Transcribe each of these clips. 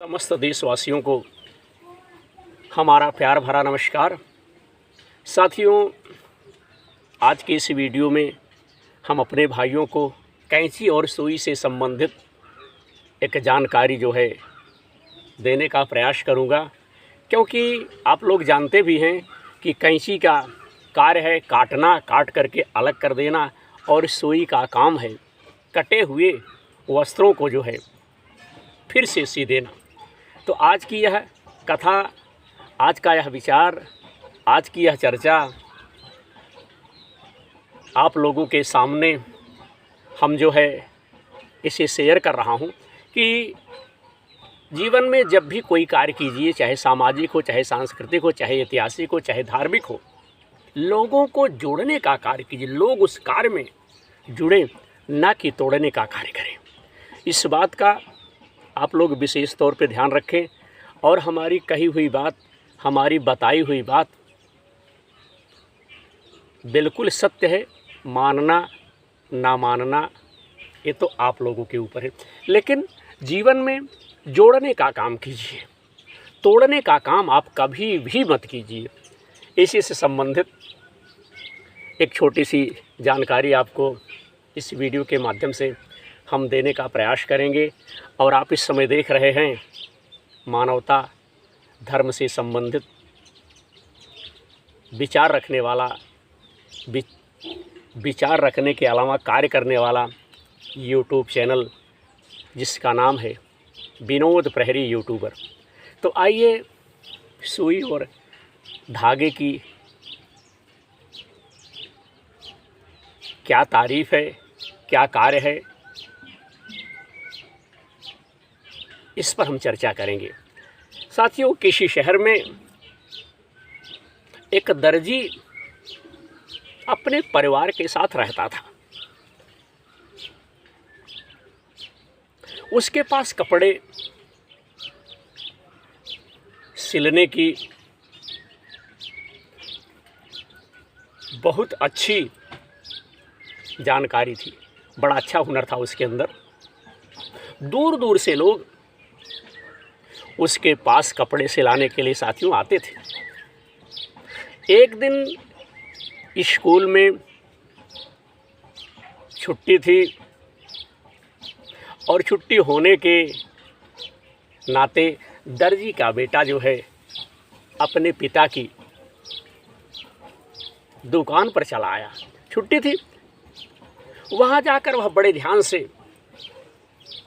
समस्त देशवासियों को हमारा प्यार भरा नमस्कार। साथियों, आज की इस वीडियो में हम अपने भाइयों को कैंची और सुई से संबंधित एक जानकारी देने का प्रयास करूंगा, क्योंकि आप लोग जानते भी हैं कि कैंची का कार्य है काटना, काट करके अलग कर देना, और सुई का काम है कटे हुए वस्त्रों को फिर से सी देना। तो आज की यह कथा, आज का यह विचार, आज की यह चर्चा आप लोगों के सामने हम इसे शेयर कर रहा हूं कि जीवन में जब भी कोई कार्य कीजिए, चाहे सामाजिक हो, चाहे सांस्कृतिक हो, चाहे ऐतिहासिक हो, चाहे धार्मिक हो, लोगों को जोड़ने का कार्य कीजिए। लोग उस कार्य में जुड़े, ना कि तोड़ने का कार्य करें। इस बात का आप लोग विशेष तौर पे ध्यान रखें, और हमारी कही हुई बात, हमारी बताई हुई बात बिल्कुल सत्य है। मानना ना मानना ये तो आप लोगों के ऊपर है, लेकिन जीवन में जोड़ने का काम कीजिए, तोड़ने का काम आप कभी भी मत कीजिए। इसी से संबंधित एक छोटी सी जानकारी आपको इस वीडियो के माध्यम से हम देने का प्रयास करेंगे। और आप इस समय देख रहे हैं मानवता धर्म से संबंधित विचार रखने वाला, विचार रखने के अलावा कार्य करने वाला यूट्यूब चैनल, जिसका नाम है विनोद प्रहरी यूट्यूबर। तो आइए सुई और धागे की क्या तारीफ़ है, क्या कार्य है, इस पर हम चर्चा करेंगे। साथियों, किसी शहर में एक दर्जी अपने परिवार के साथ रहता था। उसके पास कपड़े सिलने की बहुत अच्छी जानकारी थी, बड़ा अच्छा हुनर था उसके अंदर। दूर दूर से लोग उसके पास कपड़े सिलाने के लिए साथियों आते थे। एक दिन स्कूल में छुट्टी थी, और छुट्टी होने के नाते दर्जी का बेटा अपने पिता की दुकान पर चला आया। छुट्टी थी, वहाँ जाकर वह बड़े ध्यान से,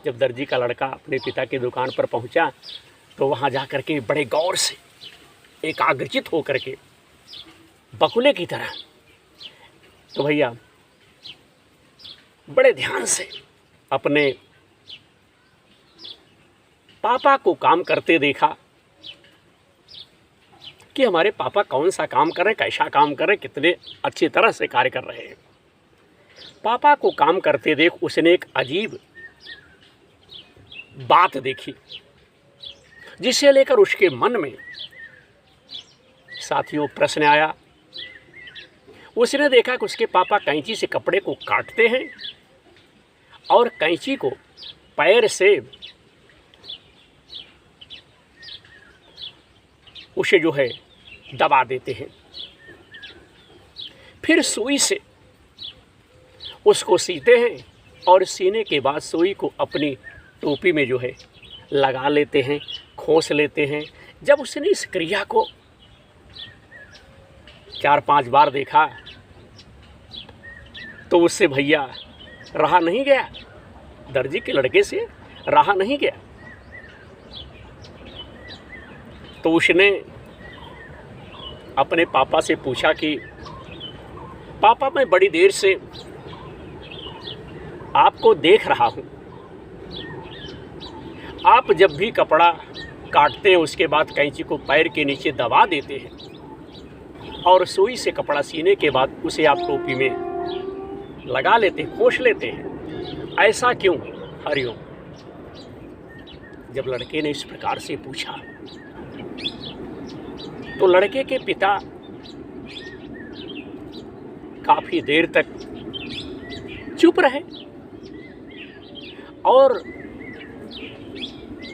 जब दर्जी का लड़का अपने पिता की दुकान पर पहुँचा, तो वहाँ जा कर के बड़े गौर से, एकाग्रचित हो करके, बकुले की तरह, तो भैया बड़े ध्यान से अपने पापा को काम करते देखा कि हमारे पापा कौन सा काम कर रहे हैं, कैसा काम कर रहे हैं, कितने अच्छी तरह से कार्य कर रहे हैं। पापा को काम करते देख उसने एक अजीब बात देखी, जिसे लेकर उसके मन में साथियों प्रश्न आया। उसने देखा कि उसके पापा कैंची से कपड़े को काटते हैं और कैंची को पैर से उसे दबा देते हैं, फिर सुई से उसको सीते हैं, और सीने के बाद सुई को अपनी टोपी में लगा लेते हैं, खोस लेते हैं। जब उसने इस क्रिया को 4-5 बार देखा, तो उससे भैया रहा नहीं गया, दर्जी के लड़के से रहा नहीं गया। तो उसने अपने पापा से पूछा कि पापा, मैं बड़ी देर से आपको देख रहा हूँ, आप जब भी कपड़ा काटते हैं उसके बाद कैंची को पैर के नीचे दबा देते हैं, और सुई से कपड़ा सीने के बाद उसे आप टोपी में लगा लेते हैं, खोस लेते हैं, ऐसा क्यों? हरिओम। जब लड़के ने इस प्रकार से पूछा, तो लड़के के पिता काफ़ी देर तक चुप रहे, और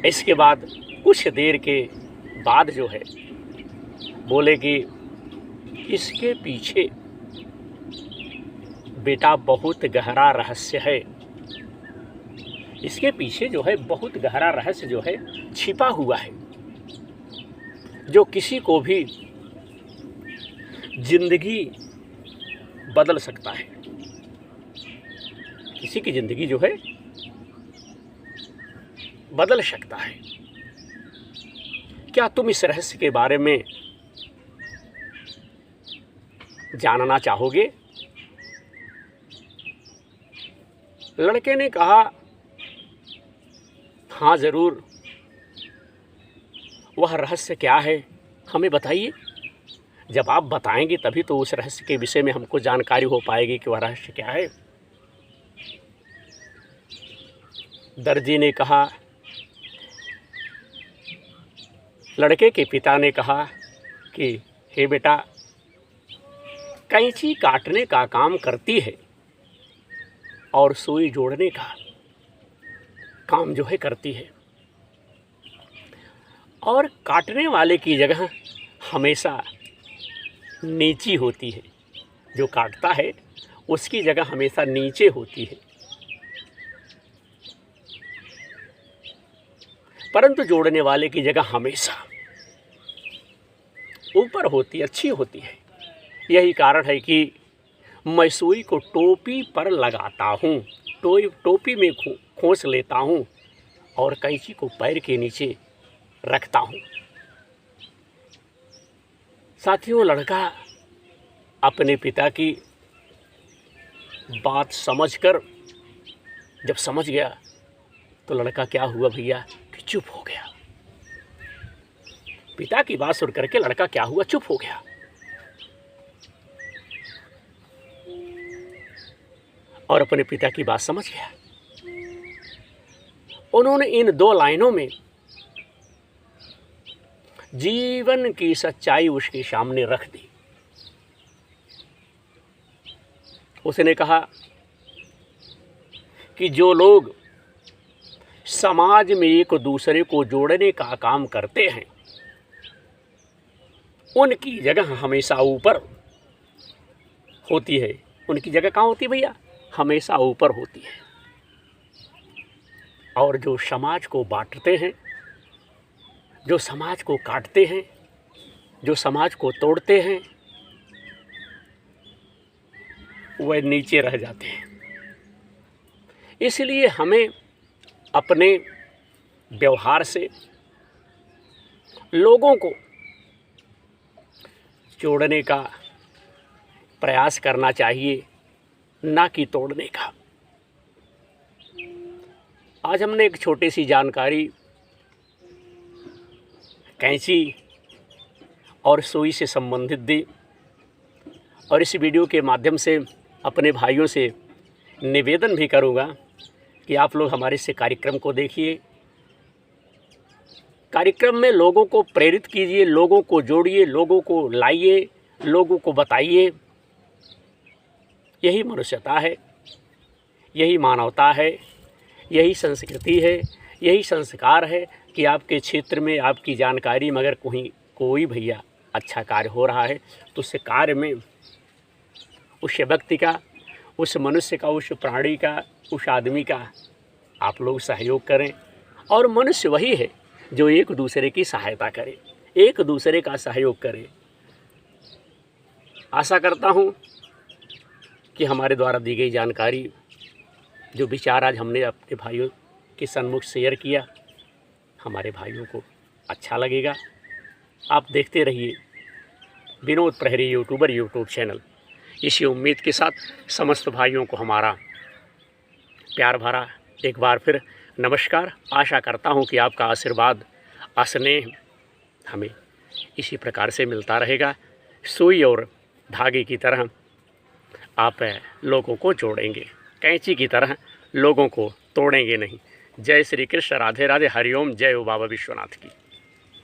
इसके बाद कुछ देर के बाद जो है बोले कि इसके पीछे बेटा बहुत गहरा रहस्य है, इसके पीछे जो है बहुत गहरा रहस्य जो है छिपा हुआ है, जो किसी को भी जिंदगी बदल सकता है, किसी की जिंदगी जो है बदल सकता है। क्या तुम इस रहस्य के बारे में जानना चाहोगे? लड़के ने कहा, हाँ ज़रूर, वह रहस्य क्या है हमें बताइए। जब आप बताएंगे तभी तो उस रहस्य के विषय में हमको जानकारी हो पाएगी कि वह रहस्य क्या है। दर्जी ने कहा, लड़के के पिता ने कहा कि हे बेटा, कैंची काटने का काम करती है और सुई जोड़ने का काम जो है करती है, और काटने वाले की जगह हमेशा नीची होती है, जो काटता है उसकी जगह हमेशा नीचे होती है, परंतु जोड़ने वाले की जगह हमेशा ऊपर होती, अच्छी होती है। यही कारण है कि मैं सुई को टोपी पर लगाता हूँ, टोपी में खोस लेता हूँ और कैंची को पैर के नीचे रखता हूँ। साथियों, लड़का अपने पिता की बात समझकर जब समझ गया तो लड़का क्या हुआ भैया कि चुप हो गया। पिता की बात सुन करके लड़का क्या हुआ, चुप हो गया। और अपने पिता की बात समझ गया। उन्होंने इन 2 लाइनों में जीवन की सच्चाई उसके सामने रख दी। उसने कहा कि जो लोग समाज में एक दूसरे को जोड़ने का काम करते हैं, उनकी जगह हमेशा ऊपर होती है। उनकी जगह कहाँ होती है भैया? हमेशा ऊपर होती है। और जो समाज को बांटते हैं, जो समाज को काटते हैं, जो समाज को तोड़ते हैं, वह नीचे रह जाते हैं। इसलिए हमें अपने व्यवहार से लोगों को जोड़ने का प्रयास करना चाहिए, ना कि तोड़ने का। आज हमने एक छोटी सी जानकारी कैंची और सुई से संबंधित दी, और इस वीडियो के माध्यम से अपने भाइयों से निवेदन भी करूँगा कि आप लोग हमारे इस कार्यक्रम को देखिए, कार्यक्रम में लोगों को प्रेरित कीजिए, लोगों को जोड़िए, लोगों को लाइए, लोगों को बताइए। यही मनुष्यता है, यही मानवता है, यही संस्कृति है, यही संस्कार है कि आपके क्षेत्र में, आपकी जानकारी में अगर कोई भैया अच्छा कार्य हो रहा है तो उस कार्य में उस व्यक्ति का, उस मनुष्य का, उस प्राणी का, उस आदमी का आप लोग सहयोग करें। और मनुष्य वही है जो एक दूसरे की सहायता करे, एक दूसरे का सहयोग करे। आशा करता हूँ कि हमारे द्वारा दी गई जानकारी, जो विचार आज हमने अपने भाइयों के सन्मुख शेयर किया, हमारे भाइयों को अच्छा लगेगा। आप देखते रहिए विनोद प्रहरी यूट्यूब चैनल। इसी उम्मीद के साथ समस्त भाइयों को हमारा प्यार भरा एक बार फिर नमस्कार। आशा करता हूं कि आपका आशीर्वाद, स्नेह हमें इसी प्रकार से मिलता रहेगा। सुई और धागे की तरह आप लोगों को जोड़ेंगे, कैंची की तरह लोगों को तोड़ेंगे नहीं। जय श्री कृष्ण, राधे राधे, हरिओम, जय हो बाबा विश्वनाथ की।